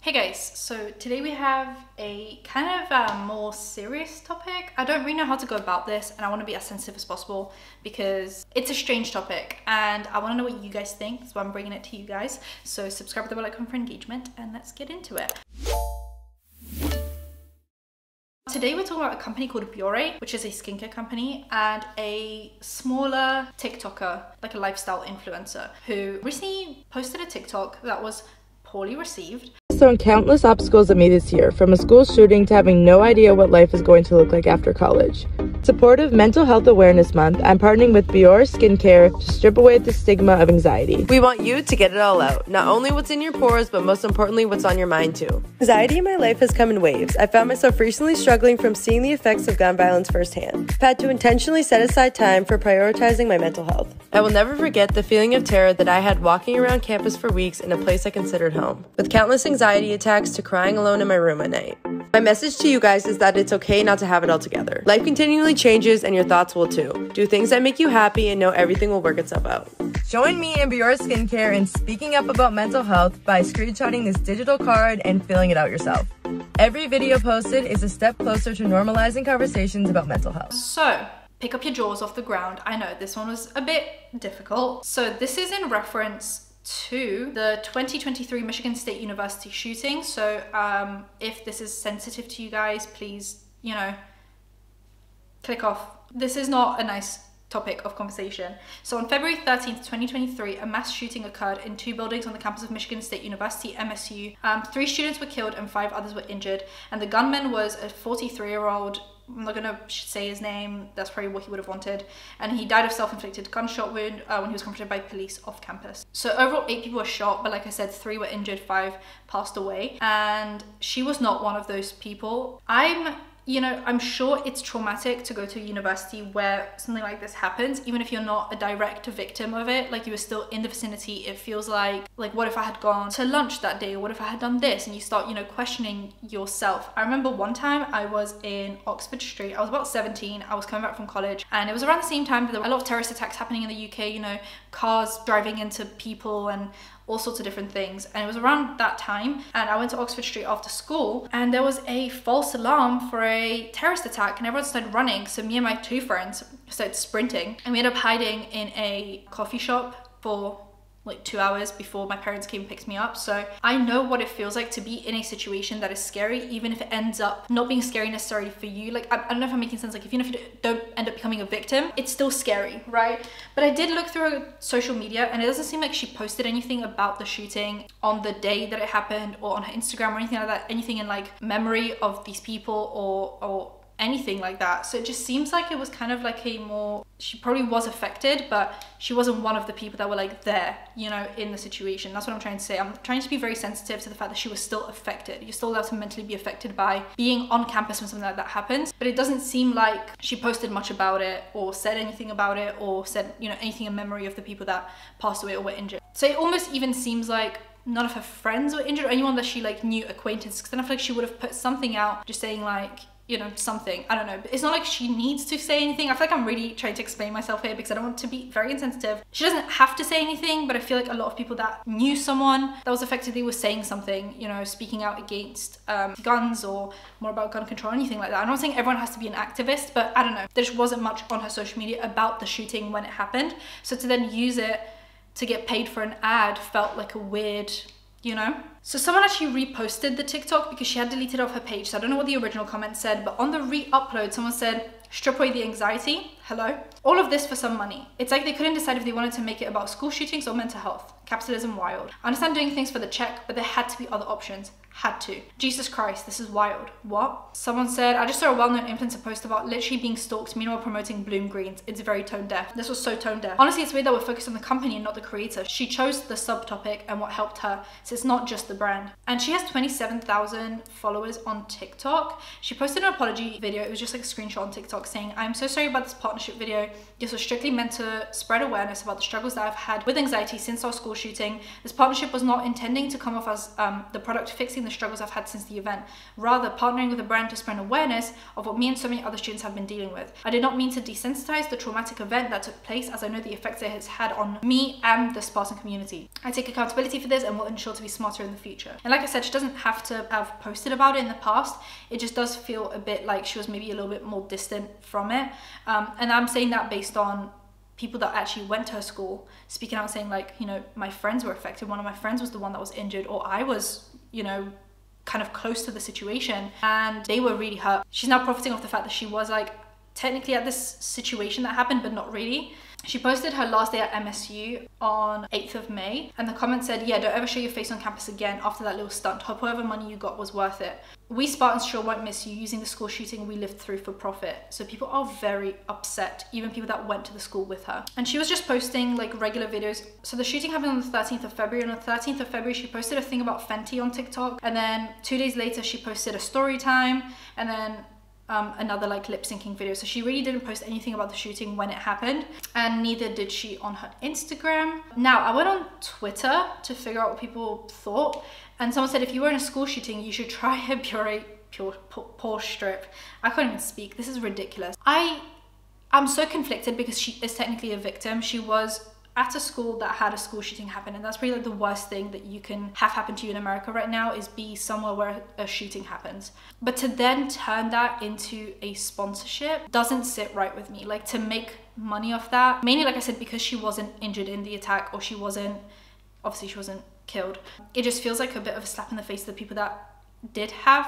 Hey guys, so today we have a kind of more serious topic. I don't really know how to go about this and I want to be as sensitive as possible because it's a strange topic and I want to know what you guys think, so I'm bringing it to you guys. So subscribe to the bell icon for engagement and let's get into it. Today we're talking about a company called Biore, which is a skincare company, and a smaller TikToker, like a lifestyle influencer, who recently posted a TikTok that was poorly received. Thrown countless obstacles at me this year, from a school shooting to having no idea what life is going to look like after college. Supportive Mental Health Awareness Month, I'm partnering with Biore Skincare to strip away the stigma of anxiety. We want you to get it all out, not only what's in your pores, but most importantly, what's on your mind too. Anxiety in my life has come in waves. I found myself recently struggling from seeing the effects of gun violence firsthand. I've had to intentionally set aside time for prioritizing my mental health. I will never forget the feeling of terror that I had walking around campus for weeks in a place I considered home, with countless anxiety attacks to crying alone in my room at night. My message to you guys is that it's okay not to have it all together. Life continually changes and your thoughts will too. Do things that make you happy and know everything will work itself out. Join me and Biore Skincare in speaking up about mental health by screenshotting this digital card and filling it out yourself. Every video posted is a step closer to normalizing conversations about mental health. So pick up your jaws off the ground. I know this one was a bit difficult. So this is in reference to the 2023 Michigan State University shooting. So if this is sensitive to you guys, please, click off. This is not a nice topic of conversation. So on February 13th, 2023, a mass shooting occurred in two buildings on the campus of Michigan State University, MSU. 3 students were killed and 5 others were injured. And the gunman was a 43-year-old, I'm not gonna say his name, that's probably what he would have wanted. And he died of self-inflicted gunshot wound when he was confronted by police off campus. So overall 8 people were shot, but like I said, 3 were injured, 5 passed away. And she was not one of those people. I'm sure it's traumatic to go to a university where something like this happens, even if you're not a direct victim of it, like you were still in the vicinity. It feels like what if I had gone to lunch that day, or what if I had done this, and you start, questioning yourself. I remember one time I was in Oxford Street, I was about 17, I was coming back from college, and it was around the same time that there were a lot of terrorist attacks happening in the UK, cars driving into people and all sorts of different things. And it was around that time, and I went to Oxford Street after school, and there was a false alarm for a terrorist attack, and everyone started running. So me and my 2 friends started sprinting, and we ended up hiding in a coffee shop for like 2 hours before my parents came and picked me up. So I know what it feels like to be in a situation that is scary, even if it ends up not being scary necessarily for you. I don't know if I'm making sense. Even if you don't end up becoming a victim, it's still scary, right? But I did look through her social media, and it doesn't seem like she posted anything about the shooting on the day that it happened, or on her Instagram or anything like that, anything in memory of these people or anything like that. So it just seems like it was kind of she probably was affected, but she wasn't one of the people that were there, in the situation. That's what I'm trying to say. I'm trying to be very sensitive to the fact that she was still affected. You're still allowed to mentally be affected by being on campus when something like that happens. But it doesn't seem like she posted much about it, or said anything about it, or said, anything in memory of the people that passed away or were injured. So it almost even seems like none of her friends were injured, or anyone that she knew, acquaintances, because then I feel like she would have put something out just saying something. I don't know. But it's not like she needs to say anything. I feel like I'm really trying to explain myself here because I don't want to be very insensitive. She doesn't have to say anything, but I feel like a lot of people that knew someone that was affected, they were saying something, speaking out against guns, or more about gun control, or anything like that. I'm not saying everyone has to be an activist, but I don't know. There just wasn't much on her social media about the shooting when it happened. So to then use it to get paid for an ad felt like a weird, So someone actually reposted the TikTok because she had deleted off her page. So I don't know what the original comment said, but on the re-upload, someone said, strip away the anxiety. Hello? All of this for some money. It's like they couldn't decide if they wanted to make it about school shootings or mental health. Capitalism wild. I understand doing things for the check, but there had to be other options. Had to. Jesus Christ, this is wild. What? Someone said, I just saw a well-known influencer post about literally being stalked, meanwhile promoting Bloom Greens. It's very tone deaf. This was so tone deaf. Honestly, it's weird that we're focused on the company and not the creator. She chose the subtopic and what helped her, so it's not just the brand. And she has 27,000 followers on TikTok. She posted an apology video. It was just a screenshot on TikTok saying, I'm so sorry about this partnership video. This was strictly meant to spread awareness about the struggles that I've had with anxiety since our school shooting. This partnership was not intending to come off as the product fixing the struggles I've had since the event, rather partnering with a brand to spread awareness of what me and so many other students have been dealing with. I did not mean to desensitize the traumatic event that took place, as I know the effects it has had on me and the Spartan community. I take accountability for this and will ensure to be smarter in the future. And like I said, she doesn't have to have posted about it in the past. It just does feel a bit like she was maybe a little bit more distant from it. And I'm saying that based on people that actually went to her school speaking out, saying like, you know, my friends were affected. One of my friends was the one that was injured, or I was, you know, kind of close to the situation, and they were really hurt. She's now profiting off the fact that she was like technically at this situation that happened, but not really. She posted her last day at MSU on 8th of May, and the comment said, yeah, don't ever show your face on campus again after that little stunt. Hope whatever money you got was worth it. We Spartans sure won't miss you, using the school shooting we lived through for profit. So people are very upset, even people that went to the school with her. And she was just posting like regular videos. So the shooting happened on the 13th of February. And on the 13th of February, she posted a thing about Fenty on TikTok. And then 2 days later, she posted a story time, and then another like lip syncing video. So she really didn't post anything about the shooting when it happened, and neither did she on her Instagram. Now, I went on Twitter to figure out what people thought, and someone said if you were in a school shooting, you should try a Biore pore strip. I can't even speak. This is ridiculous. I'm so conflicted because she is technically a victim. She was at a school that had a school shooting happen, and that's really like the worst thing that you can have happen to you in America right now, is be somewhere where a shooting happens. But to then turn that into a sponsorship doesn't sit right with me. Like, to make money off that, mainly like I said, because she wasn't injured in the attack, or she wasn't killed. It just feels like a bit of a slap in the face to the people that did have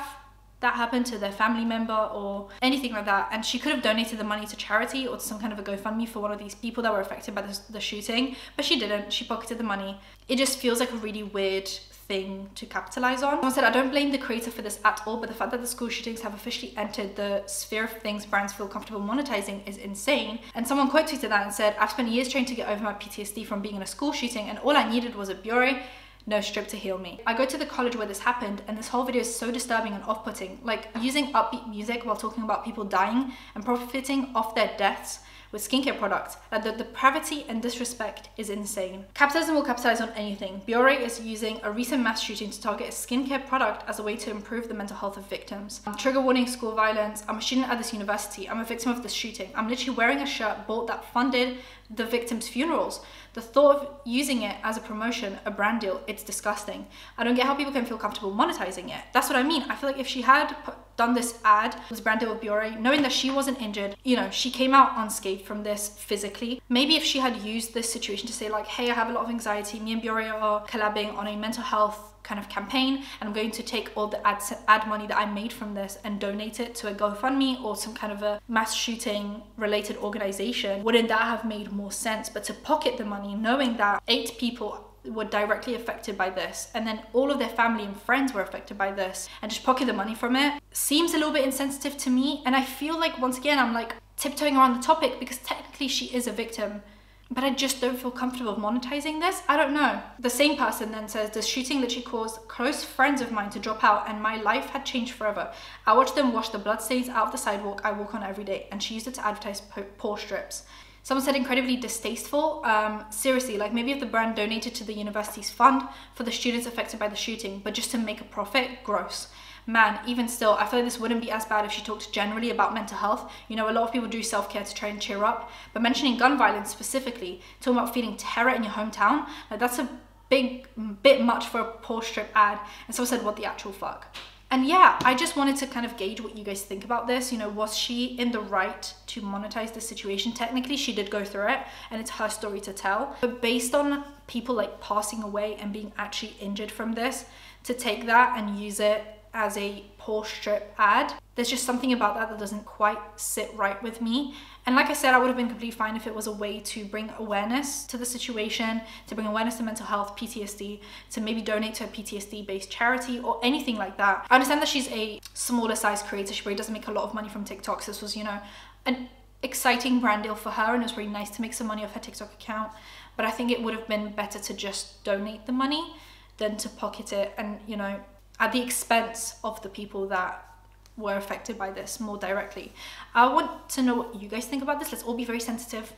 that happened to their family member or anything like that. And she could have donated the money to charity or to some kind of a GoFundMe for one of these people that were affected by the shooting, but she didn't. She pocketed the money. It just feels like a really weird thing to capitalize on. Someone said, I don't blame the creator for this at all, but the fact that the school shootings have officially entered the sphere of things brands feel comfortable monetizing is insane. And someone quote tweeted that and said, I've spent years trying to get over my PTSD from being in a school shooting, and all I needed was a Biore no strip to heal me. I go to the college where this happened, and this whole video is so disturbing and off-putting. Like, using upbeat music while talking about people dying and profiting off their deaths with skincare products. Like, the depravity and disrespect is insane. Capitalism will capitalize on anything. Biore is using a recent mass shooting to target a skincare product as a way to improve the mental health of victims. Trigger warning: school violence. I'm a student at this university. I'm a victim of this shooting. I'm literally wearing a shirt bought that funded the victims' funerals. The thought of using it as a promotion, a brand deal, it's disgusting. I don't get how people can feel comfortable monetizing it. That's what I mean. I feel like if she had done this ad, this brand deal with Biore, knowing that she wasn't injured, you know, she came out unscathed from this physically. Maybe if she had used this situation to say like, hey, I have a lot of anxiety, me and Biore are collabing on a mental health kind of campaign, and I'm going to take all the ad money that I made from this and donate it to a GoFundMe or some kind of a mass shooting related organization, wouldn't that have made more sense? But to pocket the money, knowing that 8 people were directly affected by this, and then all of their family and friends were affected by this, and just pocket the money from it, seems a little bit insensitive to me. And I feel like, once again, I'm like tiptoeing around the topic because technically she is a victim, but I just don't feel comfortable monetizing this. I don't know. The same person then says, this shooting literally caused close friends of mine to drop out, and my life had changed forever. I watched them wash the bloodstains out of the sidewalk I walk on every day, and she used it to advertise pore strips. Someone said, incredibly distasteful. Seriously, like, maybe if the brand donated to the university's fund for the students affected by the shooting, but just to make a profit, gross. Man, even still, I feel like this wouldn't be as bad if she talked generally about mental health. You know, a lot of people do self-care to try and cheer up, but mentioning gun violence specifically, talking about feeling terror in your hometown, like, that's a bit much for a pore strip ad. And someone said, what the actual fuck? And yeah, I just wanted to kind of gauge what you guys think about this. You know, was she in the right to monetize this situation? Technically, she did go through it, and it's her story to tell. But based on people like passing away and being actually injured from this, to take that and use it as a pore strip ad, there's just something about that doesn't quite sit right with me. And like I said, I would have been completely fine if it was a way to bring awareness to the situation, to bring awareness to mental health, PTSD, to maybe donate to a PTSD-based charity or anything like that. I understand that she's a smaller size creator. She really doesn't make a lot of money from TikTok. So this was, you know, an exciting brand deal for her, and it was really nice to make some money off her TikTok account. But I think it would have been better to just donate the money than to pocket it and, you know, at the expense of the people that were affected by this more directly. I want to know what you guys think about this. Let's all be very sensitive.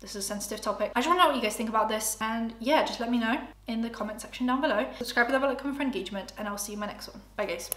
This is a sensitive topic. I just want to know what you guys think about this, and yeah, just let me know in the comment section down below. Subscribe to the bell, comment for engagement, and I'll see you in my next one. Bye guys.